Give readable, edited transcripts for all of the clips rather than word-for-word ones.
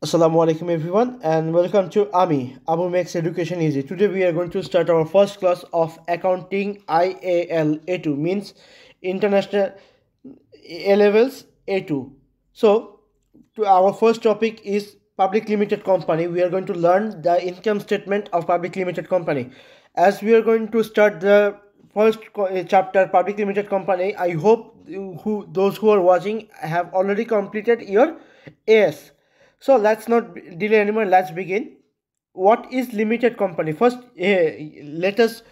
Assalamu alaikum everyone and welcome to AMI, Abu Makes Education Easy. Today we are going to start our first class of Accounting IAL A2 means International A levels A2. So our first topic is Public Limited Company. We are going to learn the income statement of Public Limited Company. As we are going to start the first chapter Public Limited Company, I hope those who are watching have already completed your AS. So let's not delay anymore. Let's begin. What is limited company? First, let us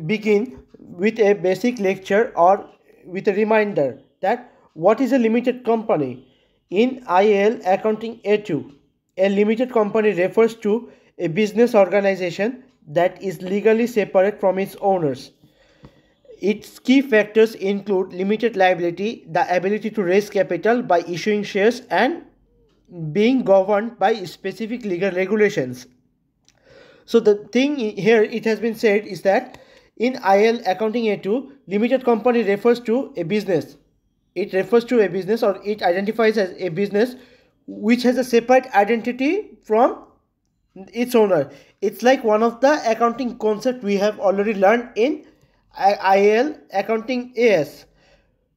begin with a basic lecture or with a reminder that what is a limited company. In IAL Accounting A2, a limited company refers to a business organization that is legally separate from its owners. Its key factors include limited liability, the ability to raise capital by issuing shares, and being governed by specific legal regulations. So the thing here it has been said is that in IL Accounting A2, limited company refers to a business. It refers to a business or it identifies as a business which has a separate identity from its owner. It's like one of the accounting concept we have already learned in IL Accounting AS,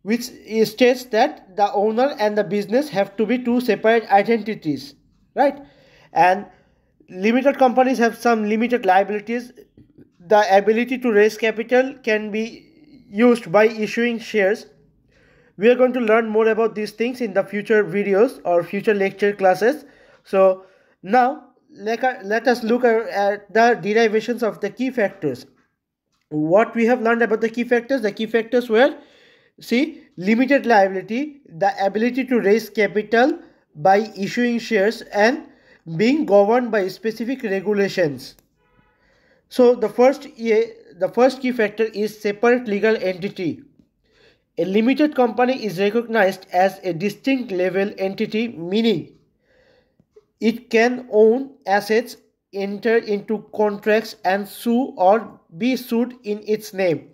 which states that the owner and the business have to be two separate identities, right? And limited companies have some limited liabilities. The ability to raise capital can be used by issuing shares. We are going to learn more about these things in the future videos or future lecture classes. So now let us look at the derivations of the key factors. What we have learned about the key factors were, see, limited liability, the ability to raise capital by issuing shares, and being governed by specific regulations. So the first key factor is separate legal entity. A limited company is recognized as a distinct legal entity, meaning it can own assets, enter into contracts, and sue or be sued in its name.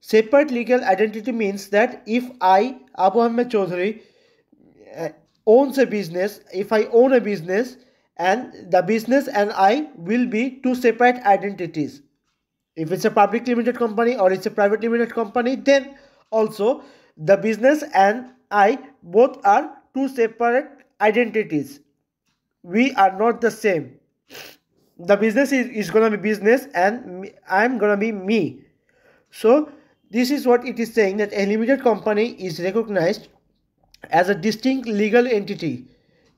Separate legal identity means that if I, Abu Ahmed Chaudhary, uh, owns a business, if I own a business, and the business and I will be two separate identities. If it's a public limited company or it's a private limited company, then also the business and I both are two separate identities. We are not the same. The business is gonna be business and I'm gonna be me. So this is what it is saying, that a limited company is recognized as a distinct legal entity,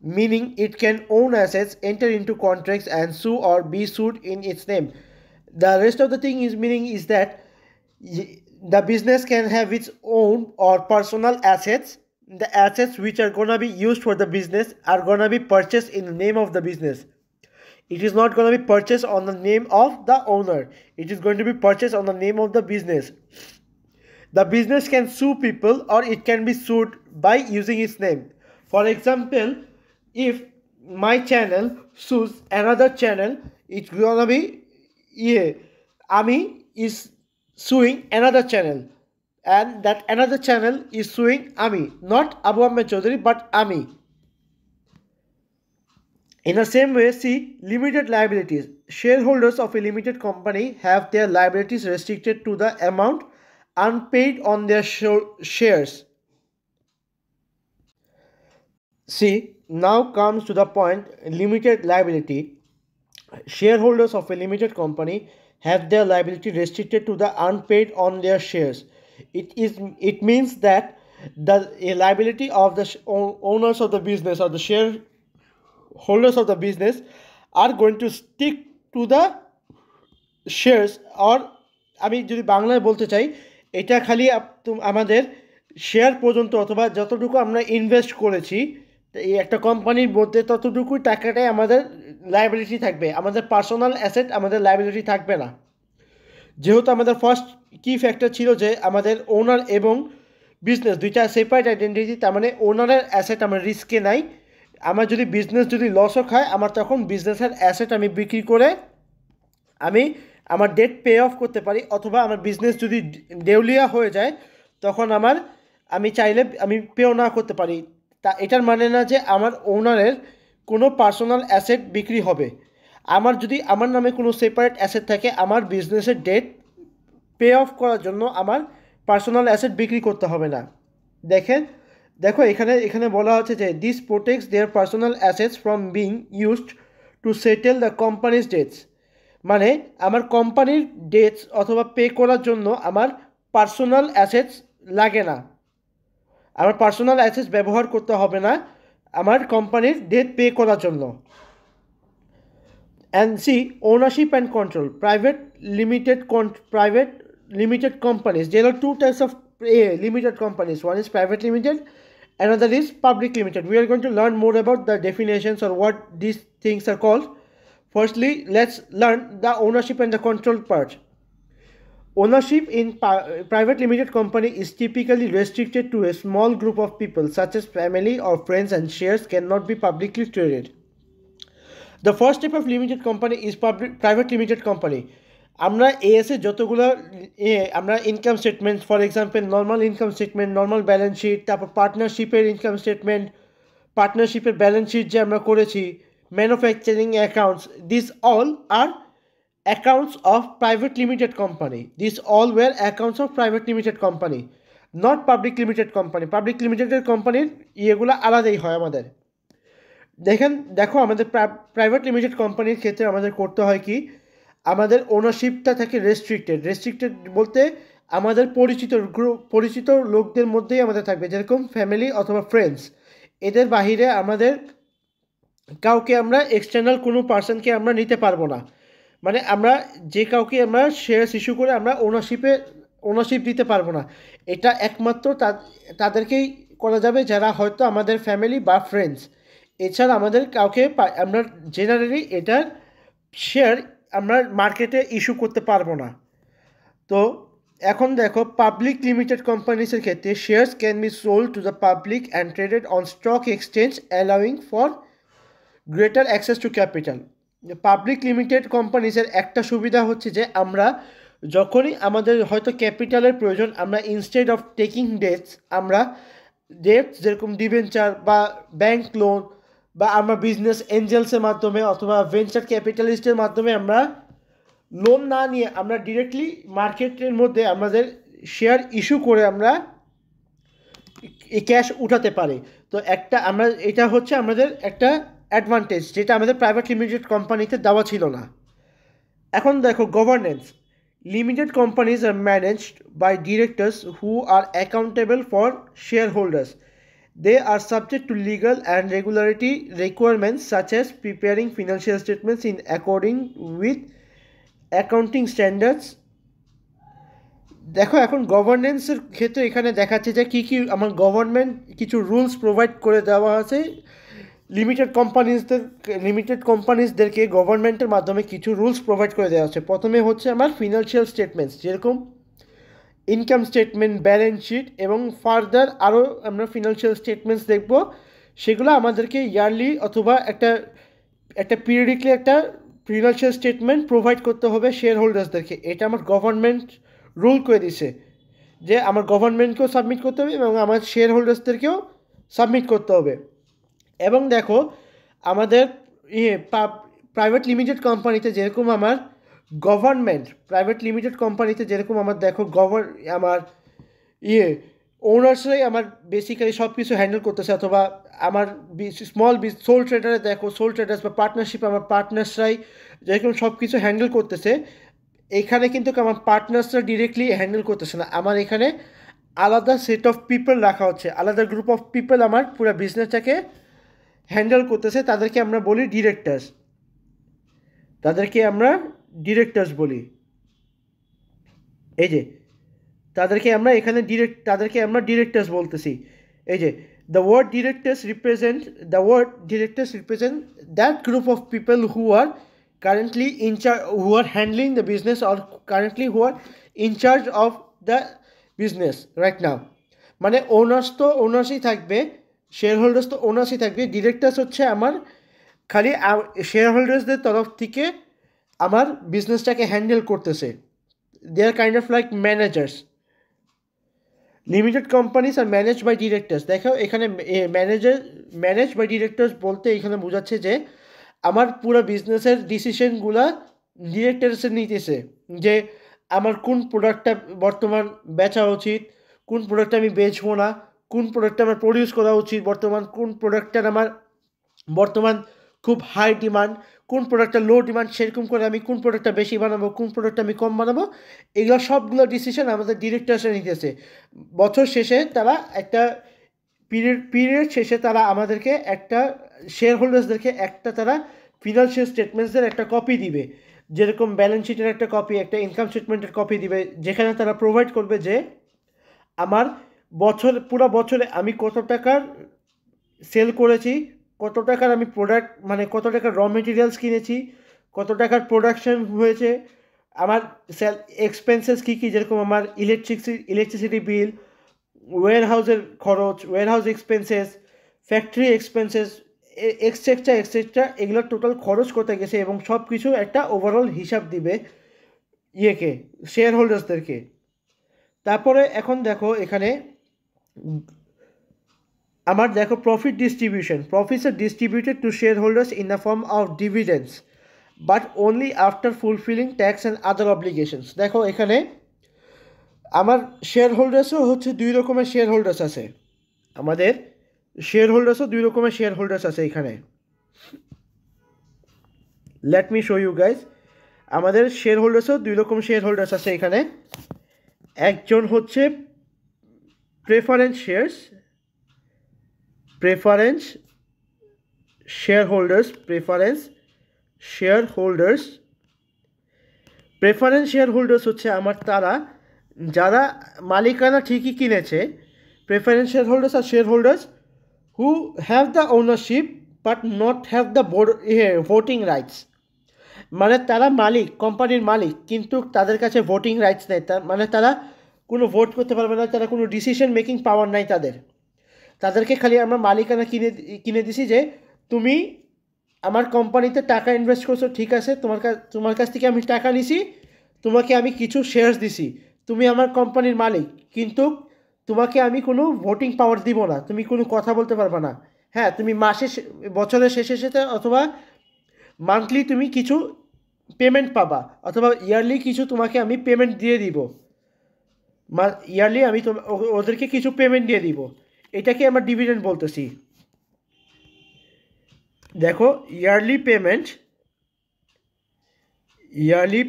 meaning it can own assets, enter into contracts, and sue or be sued in its name. The rest of the thing is meaning is that the business can have its own or personal assets. The assets which are gonna be used for the business are gonna be purchased in the name of the business. It is not going to be purchased on the name of the owner. It is going to be purchased on the name of the business. The business can sue people or it can be sued by using its name. For example, if my channel sues another channel, it's gonna be, yeah, Ami is suing another channel, and that another channel is suing Ami, not Abu Ahmed Chaudhary but Ami. In the same way, see limited liabilities. Shareholders of a limited company have their liabilities restricted to the amount unpaid on their shares. See, now comes to the point, limited liability. Shareholders of a limited company have their liability restricted to the unpaid on their shares. It means that the liability of the owners of the business or the shareholders of the business are going to stick to the shares or আমি যদি বাংলায় বলতে চাই, এটা খালি আমাদের share পর্যন্ত অথবা যতটুকু আমরা ইনভেস্ট করেছি এই একটা কোম্পানির মধ্যে ততটুকুই টাকাটাই আমাদের লাইবিলিটি থাকবে, আমাদের পার্সোনাল অ্যাসেট আমাদের লাইবিলিটি থাকবে না। যেহেতু আমাদের ফার্স্ট কি ফ্যাক্টর ছিল যে আমাদের ওনার এবং বিজনেস দুইটা সেপারেট আইডেন্টিটি, তার মানে ওনারের অ্যাসেট আমার রিস্কে নাই। আমার যদি বিজনেস যদি লসও খায়, আমার তখন বিজনেসের অ্যাসেট আমি বিক্রি করে আমি আমার ডেট পে অফ করতে পারি, অথবা আমার বিজনেস যদি দেউলিয়া হয়ে যায় তখন আমি চাইলে আমি পেও না করতে পারি। তা এটার মানে না যে আমার ওনারের কোনো পার্সোনাল অ্যাসেট বিক্রি হবে। আমার যদি আমার নামে কোনো সেপারেট অ্যাসেট থাকে, আমার বিজনেসের ডেট পে অফ করার জন্য আমার পার্সোনাল অ্যাসেট বিক্রি করতে হবে না। দেখো এখানে বলা হচ্ছে যে this protects their personal assets from being used to settle the companies dates. মানে আমার কোম্পানির ডেটস অথবা পে করার জন্য আমার পার্সোনাল অ্যাসেটস লাগে না, আমার পার্সোনাল অ্যাসেটস ব্যবহার করতে হবে না আমার কোম্পানির ডেট পে করার জন্য। And see, ownership and control. Private limited companies. There are two types of limited companies. One is private limited, another is public limited. We are going to learn more about the definitions or what these things are called. Firstly, let's learn the ownership and the control part. Ownership in private limited company is typically restricted to a small group of people, such as family or friends, and shares cannot be publicly traded. The first type of limited company is private limited company. আমরা এএসএ যতগুলো আমরা income statement, for example normal income statement, normal balance sheet, তারপর পার্টনারশিপের income statement, পার্টনারশিপের balance sheet যে আমরা করেছি, manufacturing accounts, this all are accounts of private limited company. This all were accounts of private limited company, not public limited company. Public limited কোম্পানির ইয়েগুলো আলাদাই হয় আমাদের। দেখো আমাদের প্রাইভেট লিমিটেড কোম্পানির ক্ষেত্রে আমাদের করতে হয় কি, আমাদের ওনারশিপটা থাকে রেস্ট্রিক্টেড বলতে আমাদের পরিচিত লোকদের মধ্যেই আমাদের থাকবে, যেরকম ফ্যামিলি অথবা ফ্রেন্ডস। এদের বাহিরে আমাদের কাউকে আমরা এক্সটার্নাল কোনো পার্সনকে আমরা নিতে পারবো না। মানে আমরা যে কাউকে আমরা শেয়ারস ইস্যু করে আমরা ওনারশিপ দিতে পারবো না। এটা একমাত্র তাদেরকেই করা যাবে যারা হয়তো আমাদের ফ্যামিলি বা ফ্রেন্ডস। এছাড়া আমাদের কাউকে আমরা জেনারেলি এটার শেয়ার আমরা মার্কেটে ইস্যু করতে পারবো না। তো এখন দেখো পাবলিক লিমিটেড কোম্পানিসের ক্ষেত্রে shares can be sold to the public and traded on stock exchange allowing for greater access to capital. Public limited কোম্পানিসের একটা সুবিধা হচ্ছে যে আমরা যখনই আমাদের হয়তো ক্যাপিটালের প্রয়োজন, আমরা ইনস্টেড অফ টেকিং ডেটস, আমরা ডেটস যেরকম ডিবেঞ্চার বা ব্যাংক লোন বা আমরা বিজনেস এঞ্জেলসের মাধ্যমে অথবা ভেঞ্চার ক্যাপিটালিস্টের মাধ্যমে আমরা লোন না নিয়ে আমরা ডিরেক্টলি মার্কেটের মধ্যে আমাদের শেয়ার ইস্যু করে আমরা ক্যাশ উঠাতে পারি। তো এটা হচ্ছে আমাদের একটা অ্যাডভান্টেজ, যেটা আমাদের প্রাইভেট লিমিটেড কোম্পানিতে দেওয়া ছিল না। এখন দেখো governance. Limited companies are managed by directors who are accountable for shareholders. They are subject to legal and regulatory requirements such as preparing financial statements in according with accounting standards. দেখো এখন গভর্নেন্সের ক্ষেত্রে এখানে দেখাচ্ছে যে কী কী আমার government কিছু rules provide করে দেওয়া আছে লিমিটেড কোম্পানিজদেরকে গভর্নমেন্টের মাধ্যমে কিছু রুলস প্রোভাইড করে দেওয়া আছে। প্রথমে হচ্ছে আমার ফিনান্সিয়াল স্টেটমেন্টস, যেরকম ইনকাম স্টেটমেন্ট, ব্যালেন্স শিট এবং ফার্দার আরও আমরা ফিনান্সিয়াল স্টেটমেন্টস দেখব। সেগুলো আমাদেরকে ইয়ারলি অথবা একটা পিরিয়ডিকলি একটা ফিনান্সিয়াল স্টেটমেন্ট প্রোভাইড করতে হবে শেয়ার হোল্ডার্সদেরকে। এটা আমার গভর্নমেন্ট রুল করে দিছে যে আমার গভর্নমেন্টকেও সাবমিট করতে হবে এবং আমার শেয়ার হোল্ডার্সদেরকেও সাবমিট করতে হবে। এবং দেখো আমাদের প্রাইভেট লিমিটেড কোম্পানিতে যেরকম আমার প্রাইভেট লিমিটেড কোম্পানিতে যেরকম আমার দেখো আমার ওনার্সরাই আমার বেসিক্যালি সব কিছু হ্যান্ডেল করতেছে, অথবা আমার সোল ট্রেডারে দেখো সোল ট্রেডার্স বা পার্টনারশিপ আমার পার্টনার্সরাই যেরকম সব কিছু হ্যান্ডেল করতেছে। এখানে কিন্তু আমার পার্টনার্সরা ডিরেক্টলি হ্যান্ডেল করতেছে না, আমার এখানে আলাদা সেট অফ পিপল রাখা হচ্ছে, আলাদা গ্রুপ অফ পিপল আমার পুরো বিজনেসটাকে হ্যান্ডেল করতেছে। তাদেরকে আমরা বলি ডিরেক্টর্স বলি। এই যে তাদেরকে আমরা ডিরেক্টর্স বলতেছি। এই যে the word directors represent that group of people who are currently who are handling the business or currently who are in charge of the business right now. মানে ওনার্সই থাকবে, শেয়ার হোল্ডার্স তো ওনার্সই থাকবে, ডিরেক্টর্স হচ্ছে আমার খালি শেয়ার হোল্ডার্সদের তরফ থেকে আমার বিজনেসটাকে হ্যান্ডেল করতেছে। They are kind of like managers. Limited companies are manage by directors. দেখো এখানে ম্যানেজ বাই ডিরেক্টরস বলতে এখানে বোঝাচ্ছে যে আমার পুরো বিজনেসের ডিসিশনগুলা ডিরেক্টরসে নিতেছে, যে আমার কোন প্রোডাক্টটা বর্তমান বেচা উচিত, কোন প্রোডাক্টটা আমি বেচবো না, কোন প্রোডাক্টটা আমার প্রডিউস করা উচিত, কোন প্রোডাক্টটার আমার বর্তমান খুব হাই ডিমান্ড, কোন প্রোডাক্টটা লো ডিমান্ড, সেরকম করে আমি কোন প্রোডাক্টটা বেশি বানাবো, কোন প্রোডাক্টটা আমি কম বানাবো, এগুলো সবগুলো ডিসিশন আমাদের ডিরেক্টরসে নিতেছে। বছর শেষে তারা একটা পিরিয়ড শেষে তারা আমাদেরকে একটা শেয়ার হোল্ডার্সদেরকে একটা তারা ফিনান্সিয়াল স্টেটমেন্টসের একটা কপি দিবে, যেরকম ব্যালেন্স শিটের একটা কপি, একটা ইনকাম স্টেটমেন্টের কপি দিবে, যেখানে তারা প্রোভাইড করবে যে আমার পুরো বছরে আমি কত টাকার সেল করেছি, কত টাকার আমি প্রোডাক্ট মানে কত টাকার র মেটেরিয়ালস কিনেছি, কত টাকার প্রোডাকশন হয়েছে, আমার সেল এক্সপেন্সেস কী কী, যেরকম আমার ইলেকট্রিসিটি বিল, ওয়্যারহাউসের খরচ, warehouse expenses, factory expenses, etcetera etcetera, এগুলো টোটাল খরচ করতে গেছে এবং সব কিছু একটা ওভারঅল হিসাব দিবে ইয়েকে, শেয়ার হোল্ডার্সদেরকে। তারপরে এখন দেখো এখানে আমার দেখো profit distribution, profits are distributed to shareholders in the form of dividends but only after fulfilling tax and other obligations. দেখো এখানে আমার শেয়ার হোল্ডার্সও হচ্ছে দুই রকমের শেয়ার হোল্ডার্স আছে, আমাদের শেয়ার হোল্ডার্সও দুই রকমের শেয়ার হোল্ডার্স আছে এখানে। Let me show you guys, আমাদের শেয়ার হোল্ডার্সও দুই রকম শেয়ার হোল্ডার্স আছে এখানে। একজন হচ্ছে preference shareholders, preference shareholders হচ্ছে আমার তারা যারা মালিকানা ঠিকই কিনেছে। Preference shareholders are shareholders who have the ownership but not have the voting rights, মানে তারা মালিক, কোম্পানির মালিক, কিন্তু তাদের কাছে ভোটিং রাইটস নেই, মানে তারা কোনো ভোট করতে পারবে না, তারা কোনো ডিসিশন মেকিং পাওয়ার নাই তাদেরকে খালি আমরা মালিকানা কিনে দিছি যে তুমি আমার কোম্পানিতে টাকা ইনভেস্ট করছো, ঠিক আছে, তোমার কাছ থেকে আমি টাকা নিছি, তোমাকে আমি কিছু শেয়ার্স দিছি, তুমি আমার কোম্পানির মালিক, কিন্তু তোমাকে আমি কোনো ভোটিং পাওয়ার দিব না, তুমি কোনো কথা বলতে পারবে না। হ্যাঁ, তুমি বছরের শেষে অথবা মান্থলি তুমি কিছু পেমেন্ট পাবা, অথবা ইয়ারলি কিছু তোমাকে আমি পেমেন্ট দিয়ে দিব, ইয়ারলি আমি ওদেরকে কিছু পেমেন্ট দিয়ে দিব, এটাকে আমরা ডিভিডেন্ড বলতেছি। দেখো ইয়ারলি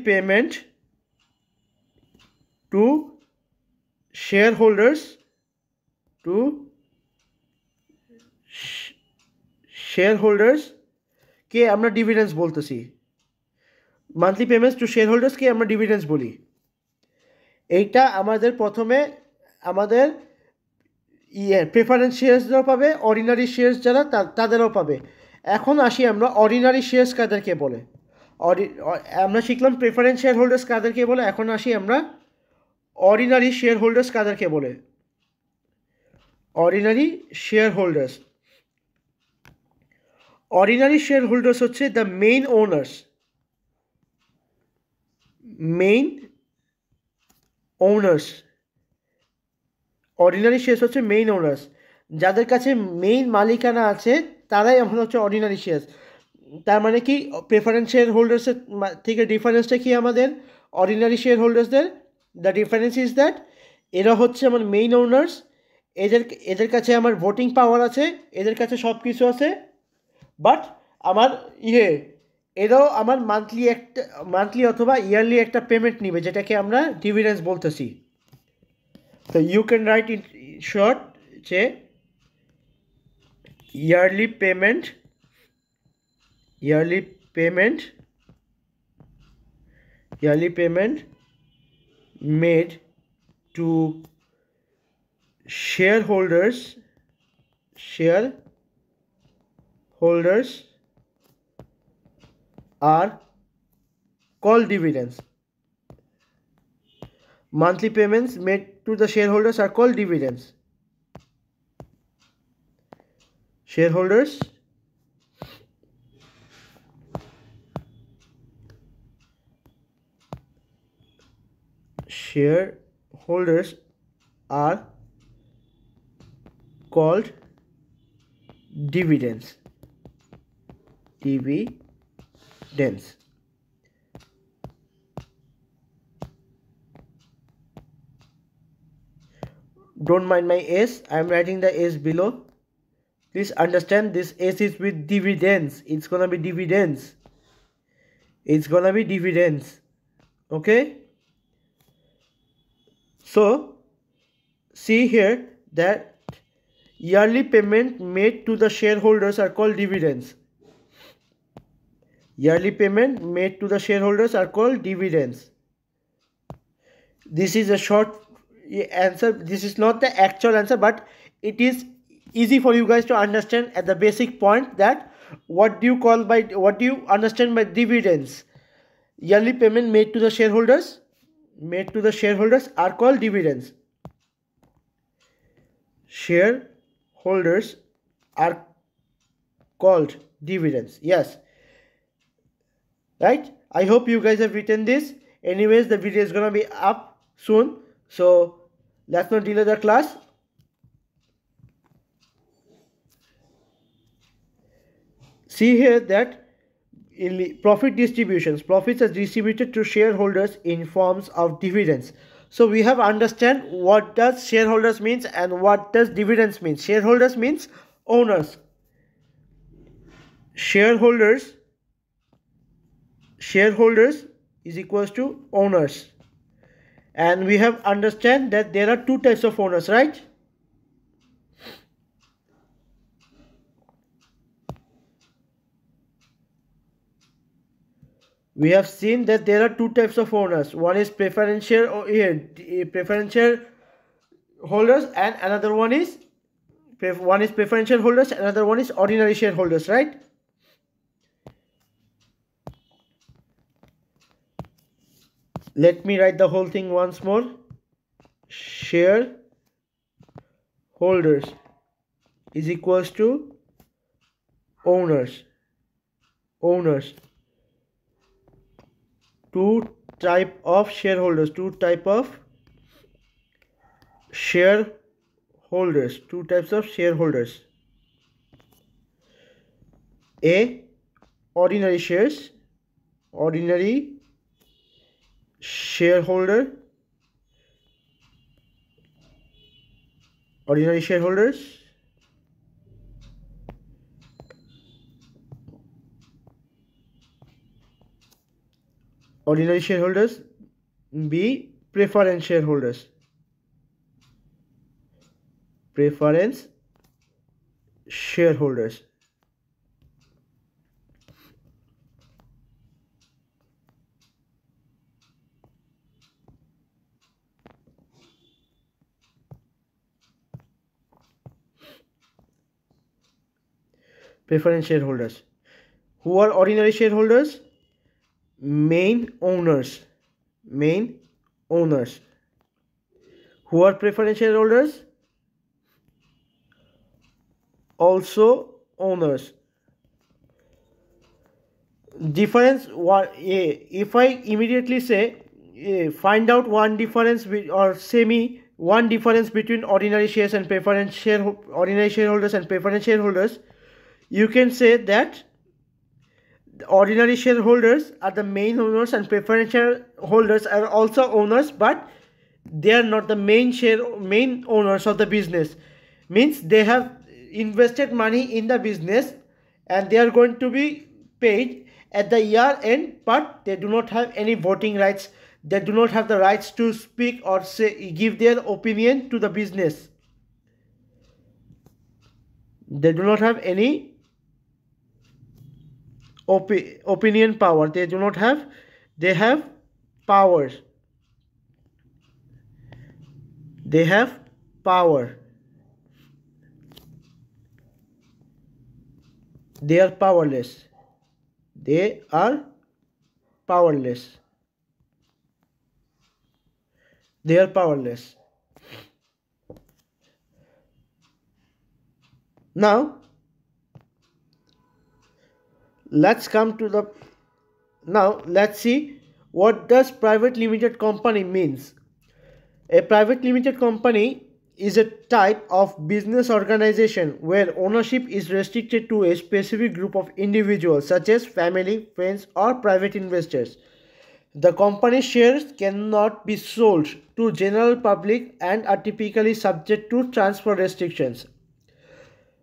পেমেন্ট টু শেয়ার হোল্ডার্সকে আমরা ডিভিডেন্ডস বলতেছি, মান্থলি পেমেন্টস টু শেয়ার হোল্ডার্সকে আমরা ডিভিডেন্ডস বলি। এইটা আমাদের প্রথমে আমাদের প্রেফারেন্স শেয়ার্সরাও পাবে, অর্ডিনারি শেয়ার্স যারা তাদেরও পাবে। এখন আসি আমরা অর্ডিনারি শেয়ার্স কাদেরকে বলে। আমরা শিখলাম প্রেফারেন্স শেয়ার হোল্ডার্স কাদেরকে বলে, এখন আসি আমরা অর্ডিনারি শেয়ার হোল্ডার্স কাদেরকে বলে। অর্ডিনারি শেয়ার হোল্ডার্স হচ্ছে the main owners, ordinary shares হচ্ছে মেইন ওনার্স, যাদের কাছে মেইন মালিকানা আছে তারাই এখন হচ্ছে অর্ডিনারি শেয়ার্স। তার মানে কি প্রেফারেন্স শেয়ার হোল্ডার্সের থেকে ডিফারেন্সটা কি আমাদের অর্ডিনারি শেয়ার হোল্ডার্সদের? দ্য ডিফারেন্স ইজ দ্যাট এরা হচ্ছে আমার মেইন ওনার্স, এদের কাছে আমার ভোটিং পাওয়ার আছে, এদের কাছে সব কিছু আছে, বাট আমার এরাও আমার মান্থলি অথবা ইয়ারলি একটা পেমেন্ট নিবে, যেটাকে আমরা ডিভিডেন্স বলতেছি। তো you can write in short যে yearly payment made to shareholders are called dividends. Monthly payments made to the shareholders are called dividends. Shareholders are called dividends. Dividends. Don't mind my S. I am writing the S below. Please understand this S is with dividends. It's gonna be dividends. It's gonna be dividends. Okay. So see here that yearly payment made to the shareholders are called dividends. Yearly payment made to the shareholders are called dividends. This is a short answer. This is not the actual answer, but it is easy for you guys to understand at the basic point that what do you understand by dividends. Yearly payment made to the shareholders are called dividends. Shareholders are called dividends. Yes, right. I hope you guys have written this. Anyways, the video is gonna be up soon, so let's not delay the class. See here that profit distributions, profits are distributed to shareholders in forms of dividends. So we have understand what does shareholders means and what does dividends means. Shareholders means owners. Shareholders is equals to owners, and we have understand that there are two types of owners, right? We have seen that there are two types of owners. One is preferential holders, and another one is preferential holders, another one is ordinary shareholders, right? Let me write the whole thing once more. Shareholders is equals to owners. Two type of shareholders. Two types of shareholders. A, ordinary shares, ordinary shareholders, B, preference shareholders. Preference shareholders. Preference shareholders. Who are ordinary shareholders? Main owners. Who are preference shareholders? Also owners. Difference, if I immediately say find out one difference or say me one difference between ordinary shares and ordinary shareholders and preference shareholders, you can say that ordinary shareholders are the main owners and preference shareholders are also owners, but they are not the main owners of the business. Means they have invested money in the business and they are going to be paid at the year end, but they do not have any voting rights. They do not have the rights to speak or give their opinion to the business. They do not have any opinion power. They have power. They have power. They are powerless. Now let's see what does private limited company means. A private limited company is a type of business organization where ownership is restricted to a specific group of individuals such as family, friends, or private investors. The company shares cannot be sold to general public and are typically subject to transfer restrictions.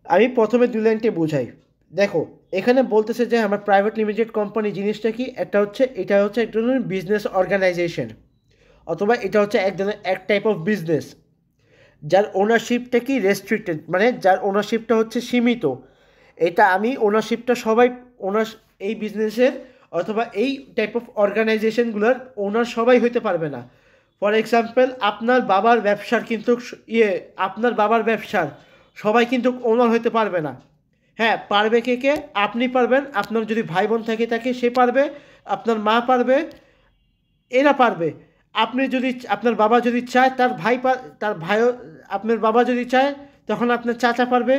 আমি প্রথমে দুই লাইনটি বুঝাই। দেখো, এখানে বলতেছে যে আমার প্রাইভেট লিমিটেড কোম্পানি জিনিসটা কি, এটা হচ্ছে এক ধরনের বিজনেস অর্গানাইজেশন, অথবা এটা হচ্ছে এক টাইপ অফ বিজনেস যার ওনারশিপটা কি রেস্ট্রিক্টেড, মানে যার ওনারশিপটা হচ্ছে সীমিত। এটা আমি ওনারশিপটা সবাই ওনার এই বিজনেসের অথবা এই টাইপ অফ অর্গানাইজেশনগুলোর ওনার সবাই হইতে পারবে না। ফর এক্সাম্পল, আপনার বাবার ব্যবসার কিন্তু আপনার বাবার ব্যবসার সবাই কিন্তু ওনার হইতে পারবে না। হ্যাঁ, পারবে কে কে? আপনি পারবেন, আপনার যদি ভাই বোন থাকে সে পারবে, আপনার মা পারবে, এরা পারবে। আপনি যদি আপনার বাবা যদি চায় তার ভাইও, আপনার বাবা যদি চায় তখন আপনার চাচা পারবে,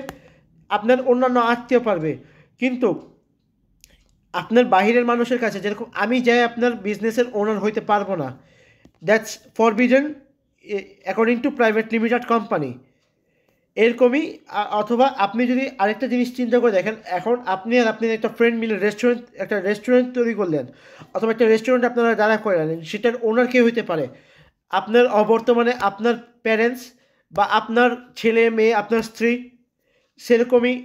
আপনার অন্যান্য আত্মীয় পারবে। কিন্তু আপনার বাহিরের মানুষের কাছে, যেরকম আমি যাই আপনার বিজনেসের ওনার হইতে পারবো না। That's forbidden according to private limited company. এরকমই অথবা আপনি যদি আরেকটা জিনিস চিন্তা করে দেখেন, এখন আপনি আর আপনি একটা ফ্রেন্ড মিলে একটা রেস্টুরেন্ট তৈরি করলেন, অথবা একটা রেস্টুরেন্ট আপনারা দাঁড়া করে আনেন, সেটার ওনার কে হইতে পারে? আপনার অবর্তমানে আপনার প্যারেন্টস বা আপনার ছেলে মেয়ে, আপনার স্ত্রী। সেরকমই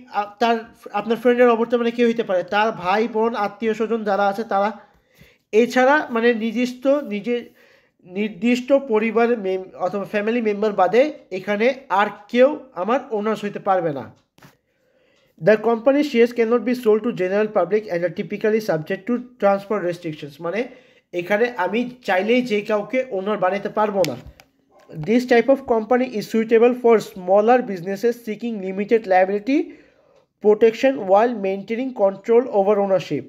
আপনার ফ্রেন্ডের অবর্তমানে কে হইতে পারে? তার ভাই বোন, আত্মীয় স্বজন যারা আছে তারা। এছাড়া মানে নির্দিষ্ট পরিবার অথবা ফ্যামিলি মেম্বার বাদে এখানে আর কেউ আমার ওনার্স হইতে পারবে না। The company shares can not be sold to general public and are typically subject to transfer restrictions, মানে এখানে আমি চাইলেই যে কাউকে ওনার বানাতে পারবো না। This type of company is suitable for smaller businesses seeking limited liability protection while maintaining control over ownership.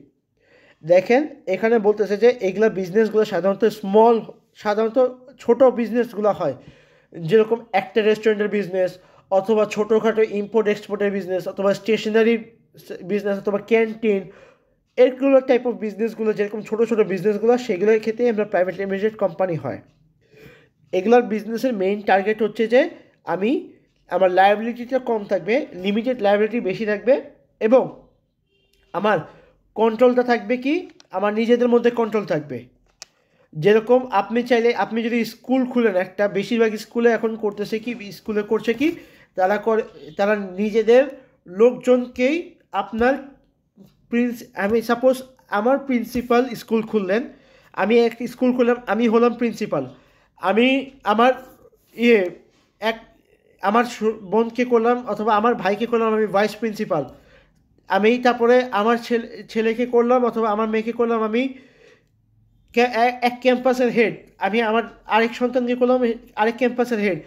দেখেন, এখানে বলতেছে যে এগুলা বিজনেসগুলো সাধারণত ছোট বিজনেসগুলো হয়, যেরকম একটা রেস্টুরেন্টের বিজনেস, অথবা ছোটোখাটো ইম্পোর্ট এক্সপোর্টের বিজনেস, অথবা স্টেশনারি বিজনেস, অথবা ক্যান্টিন, এগুলো টাইপ অফ বিজনেসগুলো, যেরকম ছোটো ছোটো বিজনেসগুলো, সেগুলোর ক্ষেত্রে আমরা প্রাইভেট লিমিটেড কোম্পানি হয়। এগুলোর বিজনেসের মেইন টার্গেট হচ্ছে যে আমার লায়াবিলিটিটা কম থাকবে, লিমিটেড লায়াবিলিটি বেশি থাকবে, এবং আমার কন্ট্রোলটা থাকবে কি, আমার নিজেদের মধ্যে কন্ট্রোল থাকবে। যেরকম আপনি যদি স্কুল খুলেন একটা, বেশিরভাগ স্কুলে এখন করছে কি তারা নিজেদের লোকজনকেই আপনার আমি সাপোজ আমার প্রিন্সিপাল স্কুল খুললেন, আমি এক স্কুল খুললাম, আমি হলাম প্রিন্সিপাল, আমি আমার এক আমার বোনকে করলাম অথবা আমার ভাইকে করলাম আমি ভাইস প্রিন্সিপাল, আমি তারপরে আমার ছেলেকে করলাম অথবা আমার মেয়েকে করলাম আমি এক ক্যাম্পাসের হেড, আমি আমার আরেক সন্তানকে করলাম আরেক ক্যাম্পাসের হেড,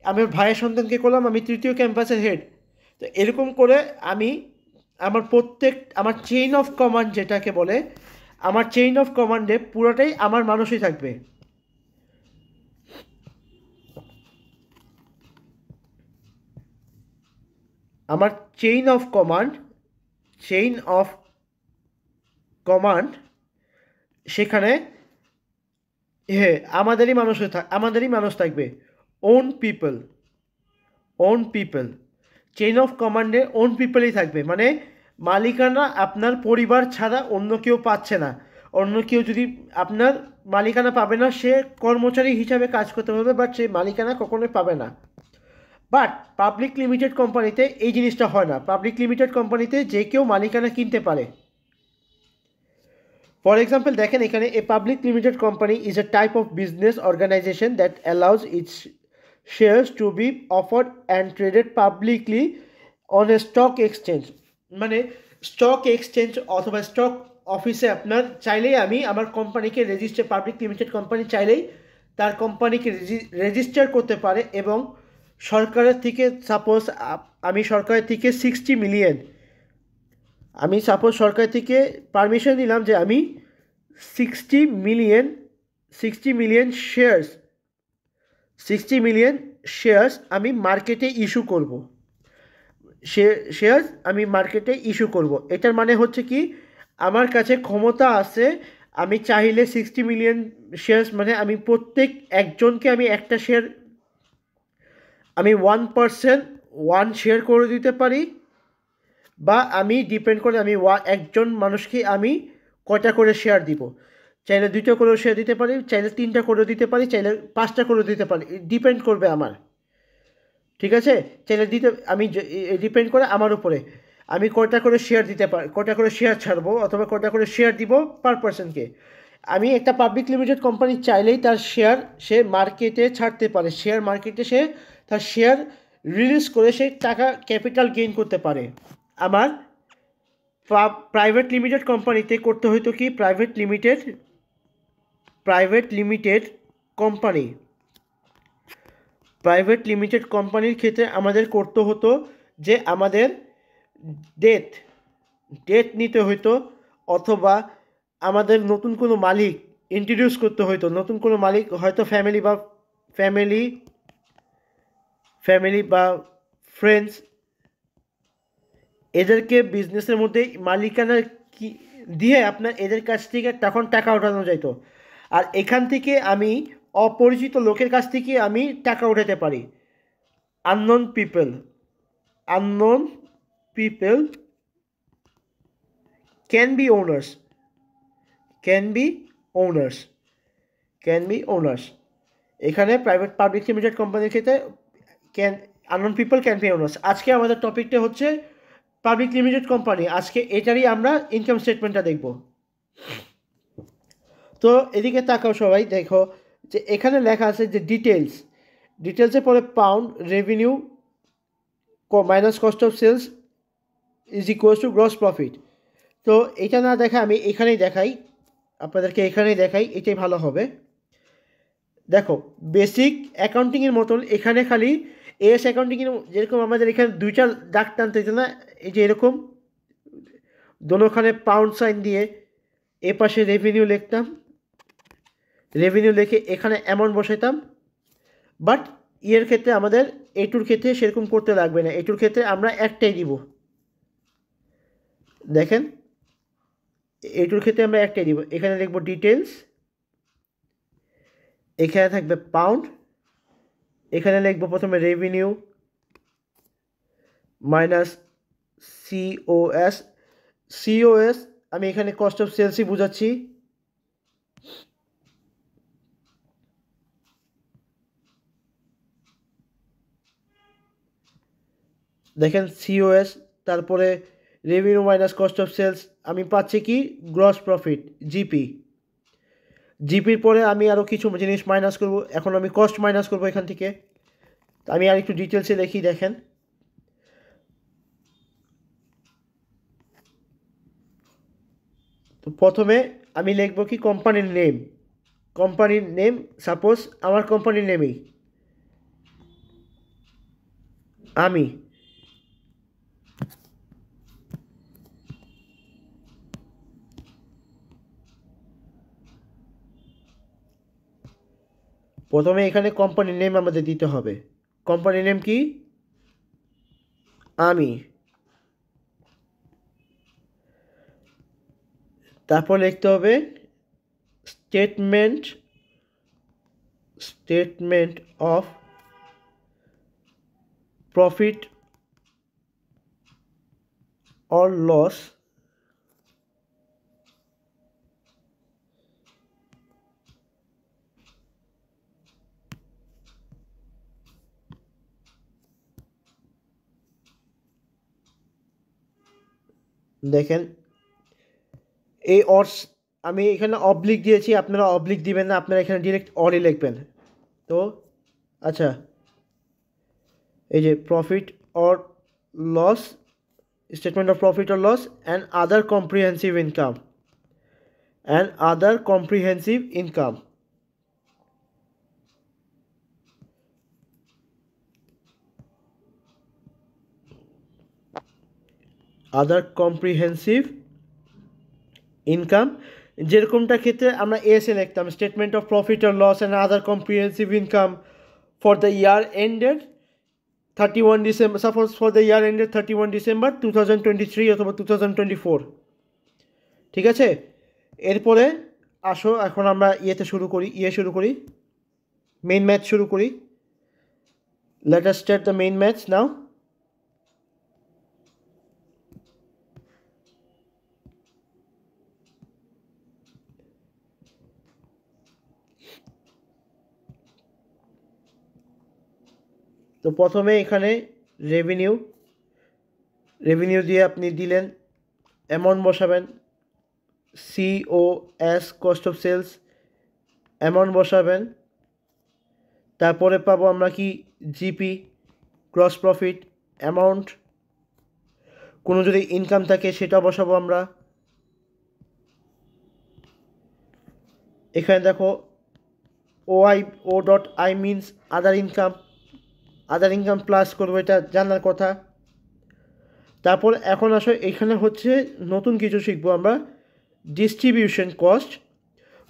আমার ভাইয়ের সন্তানকে করলাম আমি তৃতীয় ক্যাম্পাসের হেড। তো এরকম করে আমি আমার চেইন অফ কমান্ড যেটাকে বলে, আমার চেইন অফ কমান্ডে পুরোটাই আমার মানুষই থাকবে। আমার চেইন অফ কমান্ড সেখানে আমাদেরই মানুষ থাকবে। ওন পিপল চেইন অফ কমান্ডে ওন পিপলই থাকবে, মানে মালিকানা আপনার পরিবার ছাড়া অন্য কেউ পাচ্ছে না। অন্য কেউ যদি আপনার মালিকানা পাবে না, সে কর্মচারী হিসাবে কাজ করতে পারবে, বাট সে মালিকানা কখনোই পাবে না। বাট পাবলিক লিমিটেড কোম্পানিতে এই জিনিসটা হয় না। পাবলিক লিমিটেড কোম্পানিতে যে কেউ মালিকানা কিনতে পারে। ফর এক্সাম্পল দেখেন এখানে, a public limited company is a type of business organization that allows its shares to be offered and traded publicly on a stock exchange, মানে স্টক এক্সচেঞ্জ অথবা স্টক অফিসে আপনার চাইলেই আমি আমার কোম্পানিকে পাবলিক লিমিটেড কোম্পানি চাইলেই তার কোম্পানিকে রেজিস্টার করতে পারে, এবং সরকারের থেকে সাপোজ আমি সরকারের থেকে 60 পারমিশন নিলাম যে আমি 60 মিলিয়ন শেয়ার্স আমি মার্কেটে ইস্যু করব। শেয়ার্স আমি মার্কেটে ইস্যু করব, এটার মানে হচ্ছে কি, আমার কাছে ক্ষমতা আছে, আমি চাইলে 60 মিলিয়ন শেয়ার্স, মানে আমি প্রত্যেক একজনকে আমি একটা শেয়ার আমি 1% 1 শেয়ার করে দিতে পারি, বা আমি ডিপেন্ড করে আমি একজন মানুষকে আমি কয়টা করে শেয়ার দিব। চাইলে 2টা করেও শেয়ার দিতে পারি, চাইলে 3টা করেও দিতে পারি, চাইলে 5টা করেও দিতে পারি, ডিপেন্ড করবে আমার। ঠিক আছে, চাইলে দিতে আমি ডিপেন্ড করে আমার উপরে আমি কয়টা করে শেয়ার দিতে পারি, কয়টা করে শেয়ার ছাড়বো অথবা কয়টা করে শেয়ার দিব পার পার্সনকে। আমি একটা পাবলিক লিমিটেড কোম্পানি চাইলেই তার শেয়ার সে মার্কেটে ছাড়তে পারে, শেয়ার মার্কেটে সে তার শেয়ার রিলিজ করে সে টাকা ক্যাপিটাল গেইন করতে পারে। আমার প্রাইভেট লিমিটেড কোম্পানিতে করতে হইতো কি, প্রাইভেট লিমিটেড কোম্পানির ক্ষেত্রে আমাদের করতে হতো যে আমাদের ডেট নিতে হইতো, অথবা আমাদের নতুন কোনো মালিক ইন্ট্রোডিউস করতে হইতো। নতুন কোনো মালিক হয়তো ফ্যামিলি বা ফ্রেন্ডস, এদেরকে বিজনেসের মধ্যে মালিকানা কি দিয়ে আপনার এদের কাছ থেকে তখন টাকা উঠানো যেত। আর এখান থেকে আমি অপরিচিত লোকের কাছ থেকে আমি টাকা উঠাতে পারি। Unknown people can be owners. এখানে প্রাইভেট পাবলিক লিমিটেড কোম্পানির ক্ষেত্রে unknown people can be owners. আজকে আমাদের টপিকটা হচ্ছে পাবলিক লিমিটেড কোম্পানি। আজকে এটারই আমরা ইনকাম স্টেটমেন্টটা দেখব। তো এদিকে তাকাও সবাই, দেখো যে এখানে লেখা আছে যে ডিটেলসে পরে pound revenue minus cost of sales is equals to gross profit. তো এটা না দেখা আমি আপনাদেরকে এখানেই দেখাই, এটাই ভালো হবে। দেখো বেসিক অ্যাকাউন্টিংয়ের মতন এখানে খালি এস অ্যাকাউন্টিংয়ের যেরকম আমাদের এখানে 2টা দাগ টানতে হতো না, এই যে এরকম দোনোখানে পাউন্ড সাইন দিয়ে এ পাশে রেভিনিউ লিখে এখানে অ্যামাউন্ট বসাইতাম। বাট ইয়ের ক্ষেত্রে আমাদের এটুর ক্ষেত্রে সেরকম করতে লাগবে না, এটুর ক্ষেত্রে আমরা একটাই দিব। দেখেন এটুর ক্ষেত্রে আমরা একটাই দিব, এখানে লিখবো ডিটেলস, এখানে থাকবে পাউন্ড, এখানে লিখবো প্রথমে রেভিনিউ মাইনাস সিওএস, আমি এখানে কস্ট অফ সেলসই বুঝাচ্ছি। দেখেন সিওএস, তারপরে revenue minus cost of sales, আমি পাচ্ছি কি গ্রস প্রফিট জিপির পরে আমি আরও কিছু জিনিস মাইনাস করব। এখন আমি কস্ট মাইনাস করব এখান থেকে। আমি আর একটু ডিটেলসে লিখি, দেখেন তো প্রথমে আমি লিখব কি কোম্পানির নেম, সাপোজ আমার কোম্পানির নেমেই আমি, প্রথমে এখানে কোম্পানির নেম আমাদের দিতে হবে। কোম্পানির নেম কি, আমি। তারপর লিখতে হবে statement of profit or loss দেখেন এই অর্স আমি এখানে অবলিক দিয়েছি, আপনারা অবলিক দিবেন না, আপনারা এখানে ডিরেক্ট অরই লিখবেন। তো আচ্ছা, এই যে profit or loss, statement of profit or loss and other comprehensive income যেরকমটা ক্ষেত্রে আমরা এসে লিখতাম statement of profit or loss and other comprehensive income for the year ended 31 December, suppose for the year ended 31 December 2023 অথবা 2024। ঠিক আছে, এরপরে আসো এখন আমরা শুরু করি মেইন ম্যাথ শুরু করি। Let us start the main maths now. তো প্রথমে এখানে রেভিনিউ দিয়ে আপনি দিলেন, অ্যামাউন্ট বসাবেন, COS cost of sales, amount বসাবেন। তারপরে পাবো আমরা কি জিপি গ্রস প্রফিট অ্যামাউন্ট, কোনো যদি ইনকাম থাকে সেটা বসাবো আমরা। এখানে দেখো O.I মিনস আদার ইনকাম প্লাস করবো, এটা জানার কথা। তারপর এখন আসো এখানে হচ্ছে নতুন কিছু শিখবো আমরা, distribution cost.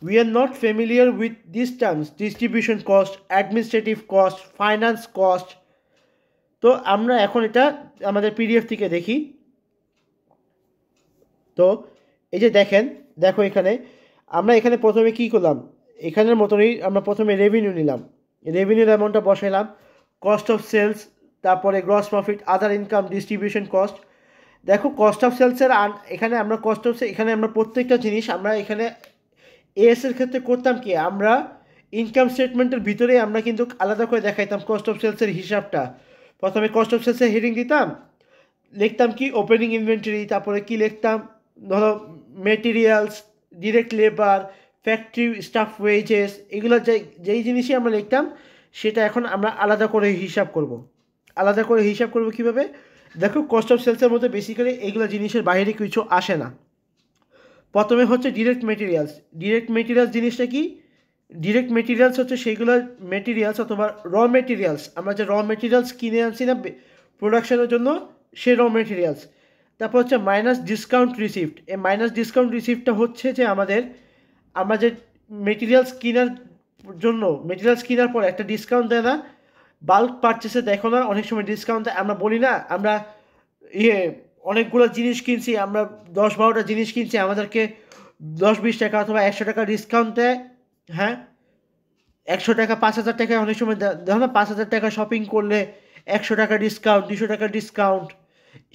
We are not familiar with this terms, distribution cost, administrative cost, finance cost. তো আমরা এখন এটা আমাদের পিডিএফ থেকে দেখি। তো এই যে দেখো এখানে আমরা এখানে প্রথমে কি করলাম, এখানের মতনই আমরা প্রথমে রেভিনিউ নিলাম, রেভিনিউর অ্যামাউন্টটা বসাইলাম, কস্ট অফ সেলস, তারপরে গ্রস প্রফিট, আদার ইনকাম, ডিস্ট্রিবিউশন কস্ট। দেখো কস্ট অফ সেলসের এখানে আমরা এখানে আমরা প্রত্যেকটা জিনিস আমরা এখানে এর ক্ষেত্রে করতাম কি, আমরা ইনকাম স্টেটমেন্টের ভিতরে আমরা কিন্তু আলাদা করে দেখাইতাম কস্ট অফ সেলসের হিসাবটা। প্রথমে কস্ট অফ সেলসের হেডিং দিতাম, লিখতাম কি ওপেনিং ইনভেন্টরি, তারপরে কি লিখতাম ধরো materials, direct labour, factory staff wages, এগুলো যেই জিনিসই আমরা লিখতাম সেটা এখন আমরা আলাদা করে হিসাব করব কীভাবে, দেখো কস্ট অফ সেলসের মধ্যে বেসিক্যালি এইগুলো জিনিসের বাইরে কিছু আসে না। প্রথমে হচ্ছে ডিরেক্ট মেটেরিয়ালস জিনিসটা কি, ডিরেক্ট মেটেরিয়ালস হচ্ছে সেইগুলো মেটেরিয়ালস অথবা মেটেরিয়ালস, আমরা যে মেটেরিয়ালস কিনে আনছি না প্রোডাকশনের জন্য, সে মেটেরিয়ালস। তারপর হচ্ছে মাইনাস ডিসকাউন্ট রিসিপ্ট, এই মাইনাস ডিসকাউন্ট রিসিপ্টটা হচ্ছে যে আমরা যে মেটেরিয়ালস কেনার পর একটা ডিসকাউন্ট দেয় না, বাল্ক পারচেসে দেখো না অনেক সময় ডিসকাউন্ট দেয়, আমরা বলি না আমরা অনেকগুলো জিনিস কিনছি, আমরা 10-12টা জিনিস কিনছি, আমাদেরকে 10-20 টাকা অথবা 100 টাকা ডিসকাউন্ট দেয়। হ্যাঁ, 100 টাকা 5,000 টাকায় অনেক সময় দেখো না, 5,000 টাকা শপিং করলে 100 টাকা ডিসকাউন্ট, 200 টাকা ডিসকাউন্ট,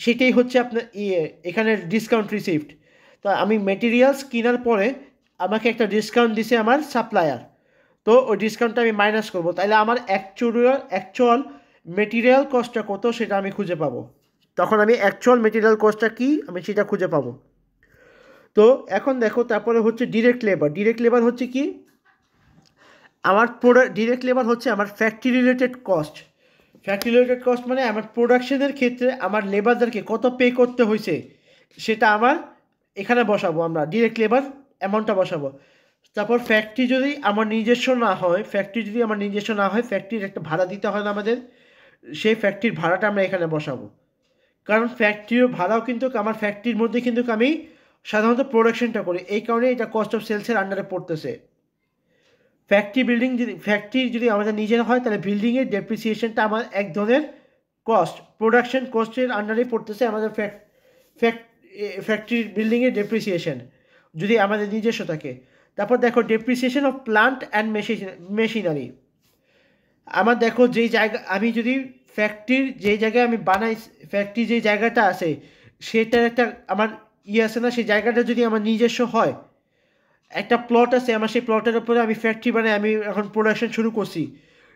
সেটাই হচ্ছে আপনার এখানে ডিসকাউন্ট রিসিপ্ট। তো আমি মেটেরিয়ালস কেনার পরে আমাকে একটা ডিসকাউন্ট দিছে আমার সাপ্লায়ার, তো ওই ডিসকাউন্টটা আমি মাইনাস করব, তাহলে আমার অ্যাকচুয়াল মেটেরিয়াল কস্টটা কত সেটা আমি খুঁজে পাবো, তখন আমি অ্যাকচুয়াল মেটেরিয়াল কস্টটা কী আমি সেটা খুঁজে পাবো। তো এখন দেখো তারপরে হচ্ছে ডিরেক্ট লেবার হচ্ছে কি, আমার ডিরেক্ট লেবার হচ্ছে আমার ফ্যাক্টরি রিলেটেড কস্ট মানে আমার প্রোডাকশনের ক্ষেত্রে আমার লেবারদেরকে কত পে করতে হয়েছে সেটা আমার এখানে বসাবো, আমরা ডিরেক্ট লেবার অ্যামাউন্টটা বসাবো। তারপর ফ্যাক্টরি যদি আমার নিজস্ব না হয়, ফ্যাক্টরির একটা ভাড়া দিতে হয় না আমাদের, সেই ফ্যাক্টরির ভাড়াটা আমরা এখানে বসাবো, কারণ ফ্যাক্টরির ভাড়াও কিন্তু আমার ফ্যাক্টরির মধ্যে কিন্তু আমি সাধারণত প্রোডাকশনটা করি, এই কারণে এটা কস্ট অফ সেলসের আন্ডারে পড়তেছে। ফ্যাক্টরি যদি আমাদের নিজের হয় তাহলে বিল্ডিংয়ের ডেপ্রিসিয়েশনটা আমার এক ধরনের কস্ট, প্রোডাকশন কস্টের আন্ডারে পড়তেছে আমাদের ফ্যাক্টরির বিল্ডিংয়ের ডেপ্রিসিয়েশন যদি আমাদের নিজস্ব থাকে। তারপর দেখো depreciation of plant and machinery, আমার দেখো যেই জায়গা আমি যদি ফ্যাক্টরির যেই জায়গায় আমি বানাই, ফ্যাক্টরি যেই জায়গাটা আছে সেটার একটা আমার আছে না, সেই জায়গাটা যদি আমার নিজস্ব হয়, একটা প্লট আছে আমার, সেই প্লটের উপরে আমি ফ্যাক্টরি বানাই, আমি এখন প্রোডাকশন শুরু করছি,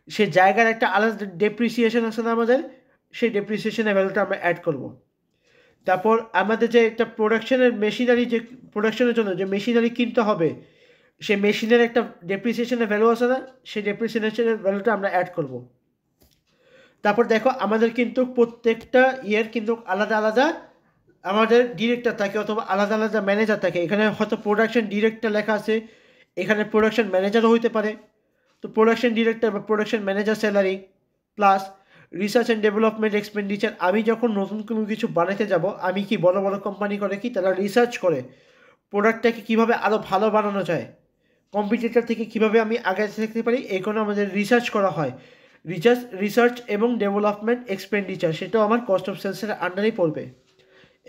সে জায়গার একটা আলাদা ডেপ্রিসিয়েশন আছে না আমাদের, সেই ডেপ্রিসিয়েশনের ভ্যালুটা আমরা অ্যাড করব। তারপর আমাদের যে একটা প্রোডাকশনের জন্য যে মেশিনারি কিনতে হবে, সে মেশিনের একটা ডেপ্রিসিয়েশনের ভ্যালু আছে না, সেই ডেপ্রিসিয়েশনের ভ্যালুটা আমরা অ্যাড করব। তারপর দেখো আমাদের কিন্তু প্রত্যেকটা কিন্তু আলাদা আমাদের ডিরেক্টর থাকে অথবা আলাদা ম্যানেজার থাকে, এখানে হয়তো প্রোডাকশন ডিরেক্টর লেখা আছে, এখানে প্রোডাকশন ম্যানেজারও হইতে পারে। তো প্রোডাকশন ডিরেক্টর বা production manager salary plus research and development expenditure, আমি যখন নতুন কোনো কিছু বানাতে যাব, আমি কি বড় কোম্পানি করে কি তারা রিসার্চ করে প্রোডাক্টটাকে কীভাবে আরও ভালো বানানো যায়, কম্পিটিটর থেকে কীভাবে আমি আগে থাকতে পারি, এই কোনো আমাদের রিসার্চ করা হয়। রিসার্চ এবং ডেভেলপমেন্ট এক্সপেন্ডিচার সেটাও আমার কস্ট অফ সেলসের আন্ডারেই পড়বে।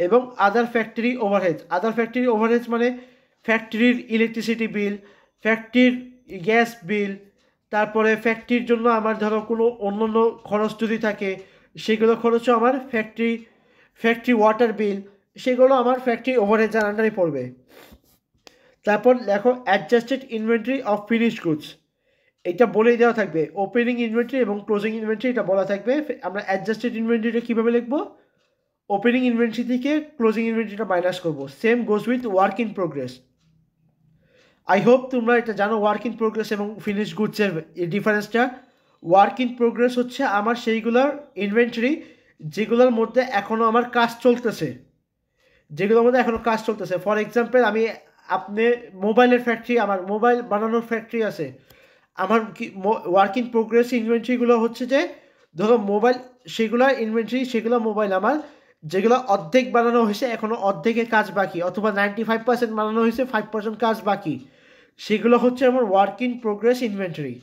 এবং আদার ফ্যাক্টরি ওভারহেডস মানে ফ্যাক্টরির ইলেকট্রিসিটি বিল, ফ্যাক্টরির গ্যাস বিল, তারপরে ফ্যাক্টরির জন্য আমার ধরো কোনো অন্যান্য খরচ যদি থাকে সেগুলো খরচও আমার ফ্যাক্টরি ওয়াটার বিল, সেগুলো আমার ফ্যাক্টরি ওভারহেডের আন্ডারে পড়বে। তারপর লেখো adjusted inventory of finish goods, এটা বলেই দেওয়া থাকবে ওপেনিং ইনভেন্টরি এবং ক্লোজিং ইনভেন্টরি, এটা বলা থাকবে। আমরা অ্যাডজাস্টেড ইনভেন্টরিটা কীভাবে লিখবো, ওপেনিং ইনভেন্টরি থেকে ক্লোজিং ইনভেন্টরিটা মাইনাস করবো। Same goes with work in progress. I hope তোমরা এটা জানো ওয়ার্ক ইন প্রোগ্রেস এবং ফিনিশ গুডসের ডিফারেন্সটা। ওয়ার্ক ইন প্রোগ্রেস হচ্ছে আমার সেইগুলোর ইনভেন্টরি যেগুলোর মধ্যে এখনও আমার কাজ চলতেছে, যেগুলোর মধ্যে এখনও কাজ চলতেছে। ফর এক্সাম্পল আপনি মোবাইলের ফ্যাক্টরি, আমার মোবাইল বানানোর ফ্যাক্টরি আছে, আমার কি ওয়ার্ক ইন প্রোগ্রেস ইনভেন্টরিগুলো হচ্ছে যে ধরো মোবাইল, সেগুলো মোবাইল আমার যেগুলো অর্ধেক বানানো হয়েছে এখনও অর্ধেকের কাজ বাকি, অথবা 95% বানানো হয়েছে 5% কাজ বাকি, সেগুলো হচ্ছে আমার ওয়ার্ক ইন প্রোগ্রেস ইনভেন্টরি।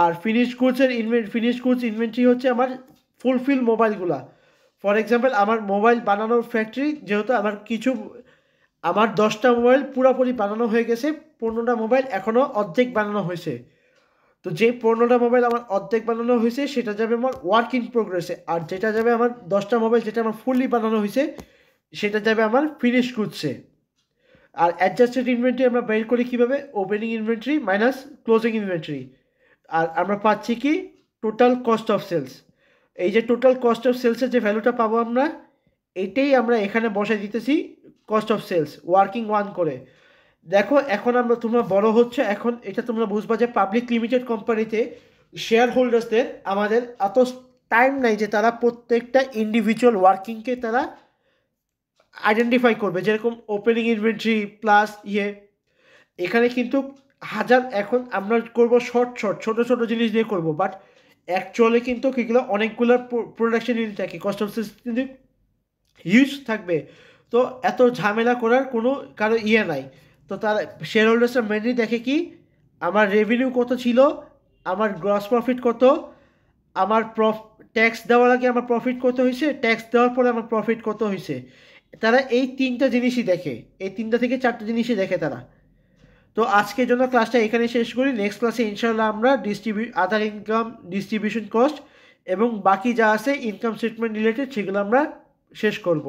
আর ফিনিশ গুডস ইনভেন্টরি হচ্ছে আমার ফুলফিল মোবাইলগুলা। ফর এক্সাম্পল আমার মোবাইল বানানোর ফ্যাক্টরি যেহেতু আমার 10টা মোবাইল পুরোপুরি বানানো হয়ে গেছে, 15টা মোবাইল এখনও অর্ধেক বানানো হয়েছে। তো যে 15টা মোবাইল আমার অর্ধেক বানানো হয়েছে সেটা যাবে আমার ওয়ার্ক ইন প্রোগ্রেসে, আর যেটা যাবে আমার 10টা মোবাইল যেটা আমার ফুললি বানানো হয়েছে সেটা যাবে আমার ফিনিশ গুডসে। আর অ্যাডজাস্টেড ইনভেন্টরি আমরা বের করি কীভাবে, opening inventory minus closing inventory. আর আমরা পাচ্ছি কি টোটাল কস্ট অফ সেলস। এই যে টোটাল কস্ট অফ সেলসের যে ভ্যালুটা পাবো আমরা, এইটাই আমরা এখানে বসাই দিতেছি cost of sales working one করে। দেখো এখন তোমরা বড় হচ্ছে, এখন এটা তোমরা বুঝবা যে পাবলিক লিমিটেড কোম্পানিতে শেয়ার হোল্ডার্সদের আমাদের এত টাইম নাই যে তারা প্রত্যেকটা ইন্ডিভিজুয়াল ওয়ার্কিংকে তারা আইডেন্টিফাই করবে, যেরকম ওপেনিং ইনভেন্টরি প্লাস এখানে কিন্তু এখন আমরা করবো ছোট ছোট জিনিস দিয়ে করবো, বাট অ্যাকচুয়ালি কিন্তু এগুলো অনেকগুলো প্রোডাকশন ইউনিট থাকে, কস্ট অফ সেলস কিন্তু হিউজ থাকবে। তো এত ঝামেলা করার কোনো কারো নাই। তো তারা শেয়ার হোল্ডার্সরা মেনলি দেখে কি আমার রেভিনিউ কত ছিল, আমার গ্রস প্রফিট কত, আমার ট্যাক্স দেওয়ার আগে আমার প্রফিট কত হয়েছে, ট্যাক্স দেওয়ার পরে আমার প্রফিট কত হয়েছে। তারা এই 3টা জিনিসই দেখে, এই 3টা থেকে 4টা জিনিসই দেখে তারা। তো আজকের জন্য ক্লাসটা এখানে শেষ করি। নেক্সট ক্লাসে ইনশাআল্লাহ আমরা আদার ইনকাম, ডিস্ট্রিবিউশন কস্ট এবং বাকি যা আছে ইনকাম স্টেটমেন্ট রিলেটেড সেগুলো আমরা শেষ করব।